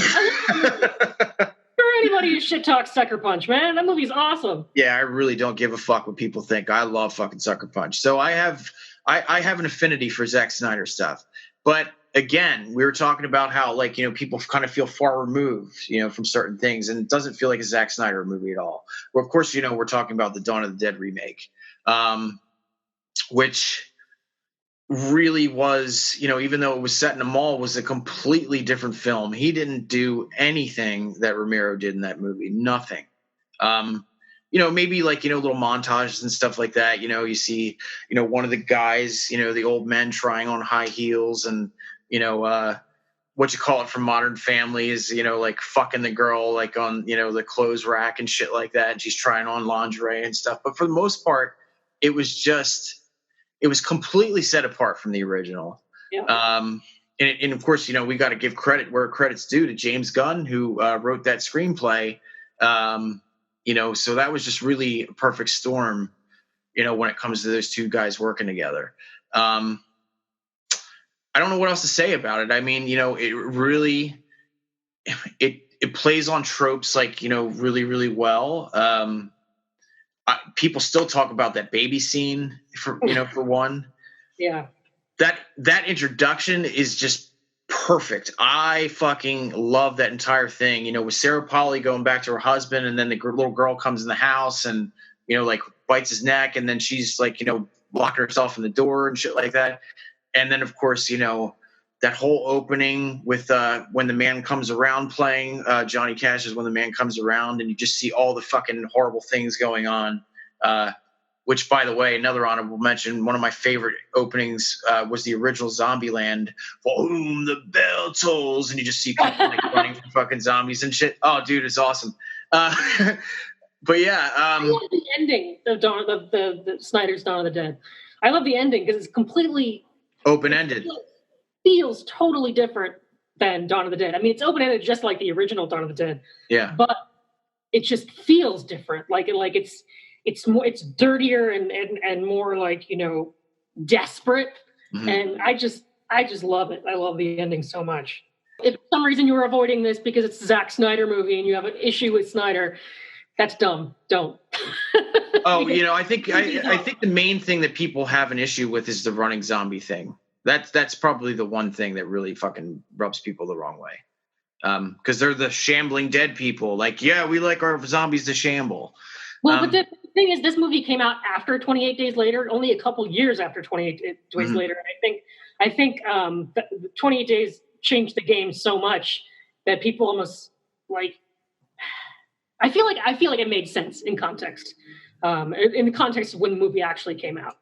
For anybody who shit talks Sucker Punch, man, that movie's awesome. Yeah, I really don't give a fuck what people think. I love fucking Sucker Punch. So I have an affinity for Zack Snyder stuff. But again, we were talking about how, like, you know, people kind of feel far removed, you know, from certain things, and it doesn't feel like a Zack Snyder movie at all. Well, of course, you know, we're talking about the Dawn of the Dead remake, which really was, you know, even though it was set in a mall, was a completely different film. He didn't do anything that Romero did in that movie. Nothing. You know, maybe like, you know, little montages and stuff like that. You know, you see, you know, one of the guys, you know, the old men trying on high heels, and, you know, what you call it from Modern Family is, you know, like fucking the girl, like on, you know, the clothes rack and shit like that. And she's trying on lingerie and stuff. But for the most part, it was completely set apart from the original. Yeah. And of course, you know, we got to give credit where credit's due to James Gunn, who wrote that screenplay. You know, so that was just really a perfect storm, you know, when it comes to those two guys working together. I don't know what else to say about it. I mean, you know, it really, it plays on tropes, like, you know, really, really well. People still talk about that baby scene for one. Yeah. That introduction is just perfect. I fucking love that entire thing. You know, with Sarah Polley going back to her husband, and then the little girl comes in the house and, you know, like bites his neck, and then she's like, you know, locking herself in the door and shit like that. And then, of course, you know, that whole opening with When the Man Comes Around playing, Johnny Cash's When the Man Comes Around, and you just see all the fucking horrible things going on. Which, by the way, another honorable mention, one of my favorite openings was the original Zombieland, For Whom the Bell Tolls, and you just see people like running from fucking zombies and shit. Oh, dude, it's awesome. But yeah, I love the ending of the Snyder's Dawn of the Dead. I love the ending because it's completely open-ended. Feels totally different than Dawn of the Dead. I mean, it's open-ended just like the original Dawn of the Dead. Yeah, but it just feels different. Like it's more, it's dirtier and more like, you know, desperate. Mm-hmm. And I just love it. I love the ending so much. If for some reason you were avoiding this because it's a Zack Snyder movie and you have an issue with Snyder, that's dumb. Don't. Oh, you know, I think the main thing that people have an issue with is the running zombie thing. That's probably the one thing that really fucking rubs people the wrong way. Because they're the shambling dead people. Like, yeah, we like our zombies to shamble. Well, but the thing is, this movie came out after 28 Days Later, only a couple years after 28 Days mm-hmm. later. And I think 28 Days changed the game so much that people almost like. I feel like it made sense in context, in the context of when the movie actually came out.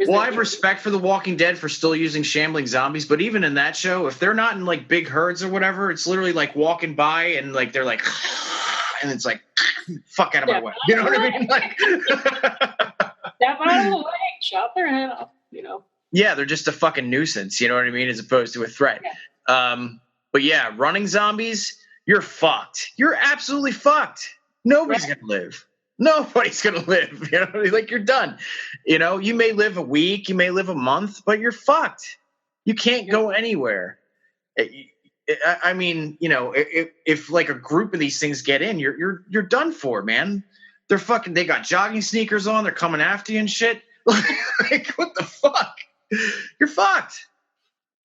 Well, I have respect for The Walking Dead for still using shambling zombies, but even in that show, if they're not in like big herds or whatever, it's literally like walking by and like they're like, and it's like, fuck out of my way. You know what I mean? Like, step out of the way, chop their head off. You know? Yeah, they're just a fucking nuisance. You know what I mean? As opposed to a threat. Yeah. But yeah, running zombies, you're fucked. You're absolutely fucked. Nobody's gonna live. Nobody's going to live, you know, like you're done. You know, you may live a week, you may live a month, but you're fucked. You can't go anywhere. I mean, you know, if like a group of these things get in, you're done for, man. They got jogging sneakers on, they're coming after you and shit. Like, what the fuck? You're fucked.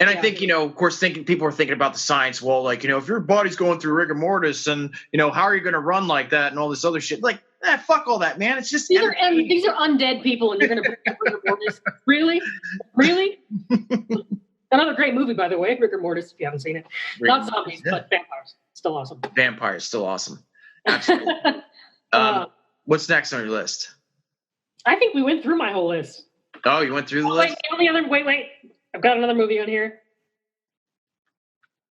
And I think, you know, of course, people are thinking about the science. Well, like, you know, if your body's going through rigor mortis and, you know, how are you going to run like that and all this other shit? Like, fuck all that, man. It's just these are undead people and you're going to bring up rigor mortis. Really? Another great movie, by the way, rigor mortis, if you haven't seen it. Not zombies, but vampires. Still awesome. Vampires, still awesome. Absolutely. What's next on your list? I think we went through my whole list. Oh, you went through the list? Wait. I've got another movie on here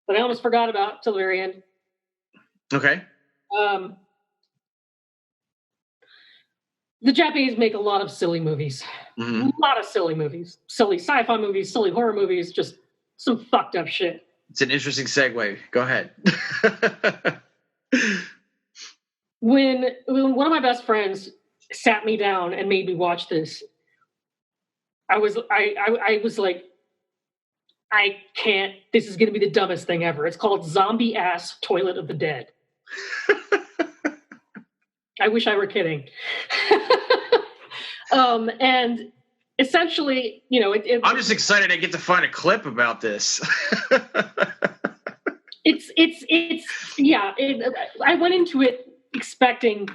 that I almost forgot about till the very end. Okay. The Japanese make a lot of silly movies. Mm-hmm. A lot of silly movies. Silly sci-fi movies, silly horror movies, just some fucked up shit. It's an interesting segue. Go ahead. When one of my best friends sat me down and made me watch this, I was like, I can't. This is going to be the dumbest thing ever. It's called Zombie Ass Toilet of the Dead. I wish I were kidding. And essentially, I'm just excited I get to find a clip about this. I went into it expecting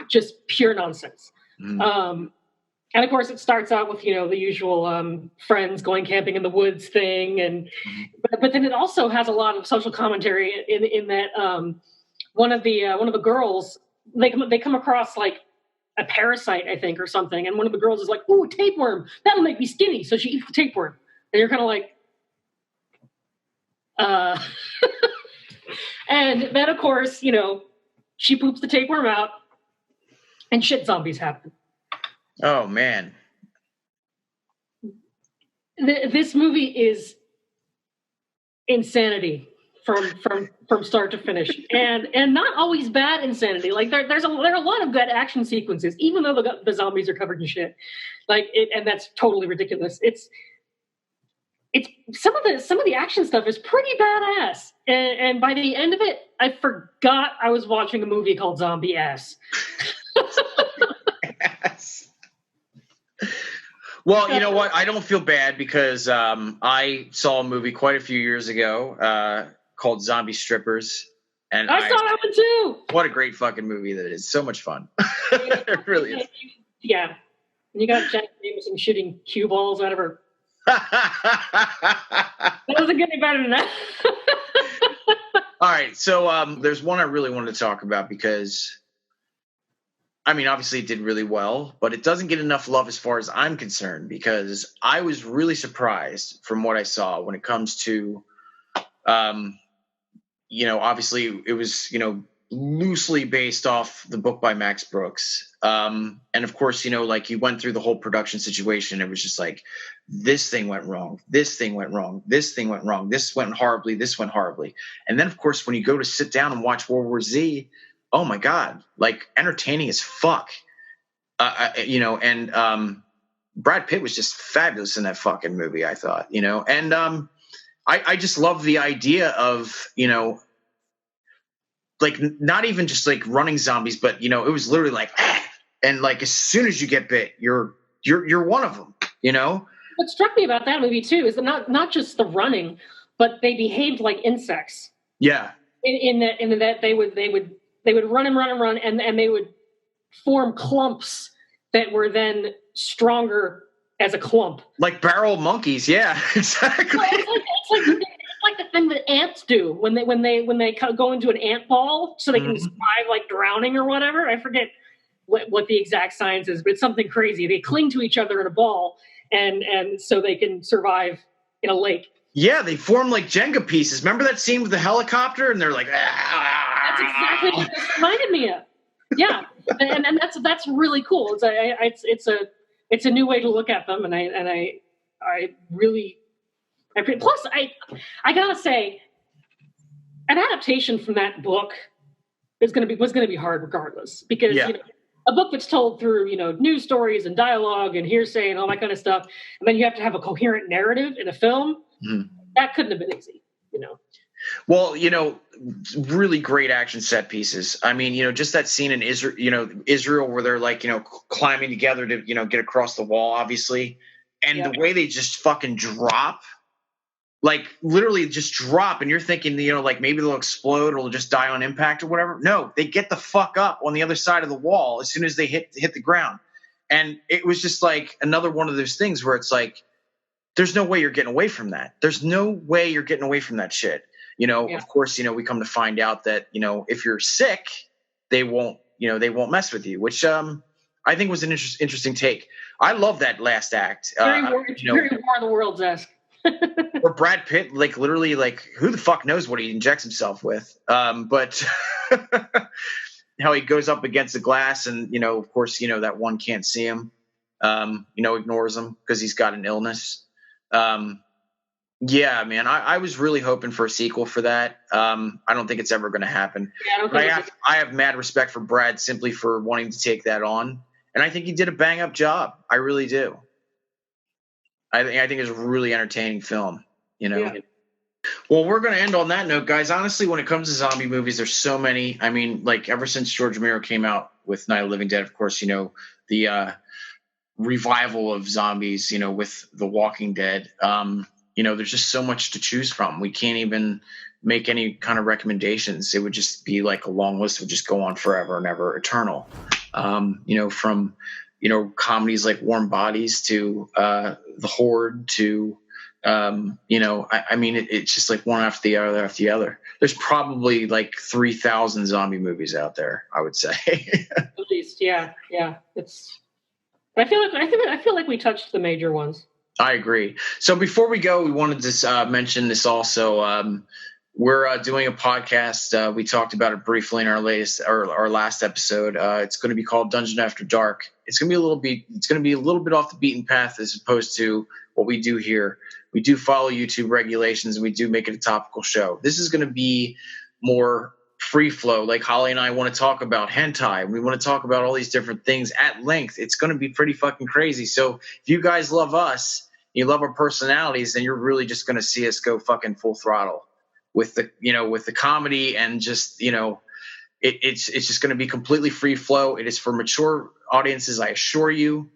just pure nonsense. And of course, it starts out with, the usual friends going camping in the woods thing. And but then it also has a lot of social commentary in that one of the girls, they come across like a parasite, I think, or something. And one of the girls is like, "Ooh, tapeworm, that'll make me skinny." So she eats the tapeworm. And you're kind of like, and then, of course, she poops the tapeworm out and shit zombies happen. Oh, man. This movie is insanity from start to finish, and not always bad insanity. Like there are a lot of good action sequences, even though the zombies are covered in shit. And that's totally ridiculous. It's some of the action stuff is pretty badass, and by the end of it, I forgot I was watching a movie called Zombie Ass. Well, you know what? I don't feel bad because I saw a movie quite a few years ago called Zombie Strippers. And I saw that one too. What a great fucking movie that is. So much fun. It really is. Yeah. And you got Jack Jameson shooting cue balls out of her. That doesn't get any better than that. All right. So there's one I really wanted to talk about because obviously it did really well, but it doesn't get enough love as far as I'm concerned because I was really surprised from what I saw when it comes to, obviously it was, loosely based off the book by Max Brooks. And of course, like you went through the whole production situation. It was just like, this thing went wrong. This thing went wrong. This thing went wrong. This went horribly. This went horribly. And then of course, when you go to sit down and watch World War Z, oh my God, like entertaining as fuck. And Brad Pitt was just fabulous in that fucking movie, I thought, and I just love the idea of, like not even just like running zombies, but it was literally like, and like as soon as you get bit, you're one of them, What struck me about that movie too is that not just the running, but they behaved like insects. Yeah. In that they would run, and they would form clumps that were then stronger as a clump. Like barrel monkeys, yeah, exactly. It's like the thing that ants do when they go into an ant ball so they can survive like drowning or whatever. I forget what the exact science is, but it's something crazy. They cling to each other in a ball and so they can survive in a lake. Yeah, they form like Jenga pieces. Remember that scene with the helicopter? And they're like, That's exactly what this reminded me of. Yeah, and that's really cool. It's a new way to look at them, and I really. Plus, I gotta say, an adaptation from that book was gonna be hard regardless because a book that's told through news stories and dialogue and hearsay and all that kind of stuff, and then you have to have a coherent narrative in a film. That couldn't have been easy, Well, really great action set pieces. Just that scene in Israel where they're like, climbing together to, get across the wall, obviously. And the way they just fucking drop, like literally just drop. And you're thinking, like maybe they'll explode or they'll just die on impact or whatever. No, they get the fuck up on the other side of the wall as soon as they hit the ground. And it was just like another one of those things where it's like, there's no way you're getting away from that. There's no way you're getting away from that shit. Of course, we come to find out that, if you're sick, they won't mess with you, which I think was an interesting take. I love that last act. Very War of the Worlds-esque. Or Brad Pitt, like literally, like who the fuck knows what he injects himself with? But how he goes up against the glass and, of course, that one can't see him, ignores him because he's got an illness. Yeah, man, I was really hoping for a sequel for that. I don't think it's ever going to happen. Yeah, I have mad respect for Brad simply for wanting to take that on. And I think he did a bang up job. I really do. I think it's a really entertaining film. you know? Yeah. Well, we're going to end on that note, guys. Honestly, when it comes to zombie movies, there's so many. I mean, like ever since George Romero came out with Night of the Living Dead, of course, you know, the revival of zombies, you know, with The Walking Dead, you know, there's just so much to choose from. We can't even make any kind of recommendations. It would just be like a long list. It would just go on forever and ever, eternal. You know, from, you know, comedies like Warm Bodies to The Horde to, you know, I mean, it's just like one after the other after the other. There's probably like 3,000 zombie movies out there, I would say. At least, yeah. But I feel like we touched the major ones. I agree. So before we go, we wanted to mention this also. We're doing a podcast. We talked about it briefly in our last episode. It's going to be called Dungeon After Dark. It's going to be a little bit off the beaten path as opposed to what we do here. We do follow YouTube regulations and we do make it a topical show. This is going to be more free flow. Like Holly and I want to talk about hentai. We want to talk about all these different things at length. It's going to be pretty fucking crazy. So if you guys love us, you love our personalities, then you're really just going to see us go fucking full throttle with the comedy and just, you know, it's just going to be completely free flow. It is for mature audiences. I assure you.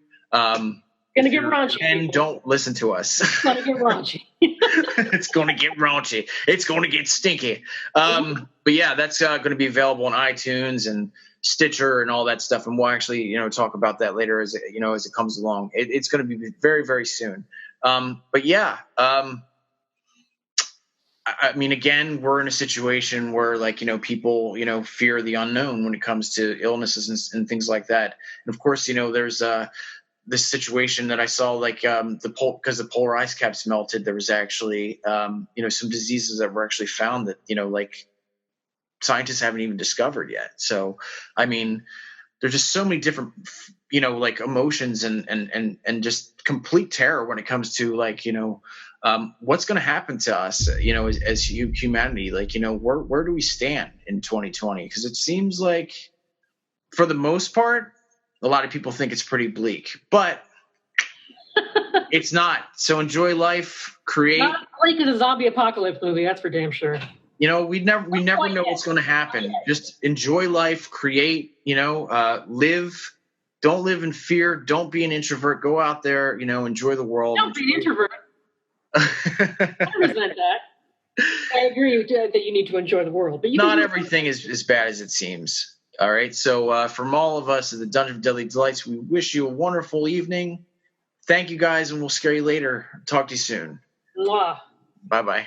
Gonna get raunchy. And don't listen to us. It's gonna get raunchy. It's gonna get raunchy. It's gonna get stinky. But yeah, that's going to be available on iTunes and Stitcher and all that stuff. And we'll actually, you know, talk about that later as it comes along. It's going to be very, very soon. But yeah, I mean, again, we're in a situation where, like, you know, people, you know, fear the unknown when it comes to illnesses and things like that. And of course, you know, there's this situation that I saw, like, because the polar ice caps melted, there was actually, you know, some diseases that were actually found that, you know, like scientists haven't even discovered yet. So, I mean, there's just so many different, you know, like emotions and just complete terror when it comes to, like, you know, what's going to happen to us, you know, as humanity. Like, you know, where do we stand in 2020? Because it seems like, for the most part, a lot of people think it's pretty bleak, but it's not. So enjoy life, create. Not bleak as a zombie apocalypse movie, that's for damn sure. You know, we never know what's going to happen. Just enjoy life, create, you know, live. Don't live in fear. Don't be an introvert. Go out there, you know, enjoy the world. Don't be an introvert. I resent that. I agree that you need to enjoy the world, but not everything is as bad as it seems. All right. So from all of us at the Dungeon of Deadly Delights, we wish you a wonderful evening. Thank you, guys, and we'll scare you later. Talk to you soon. Mwah. Bye-bye.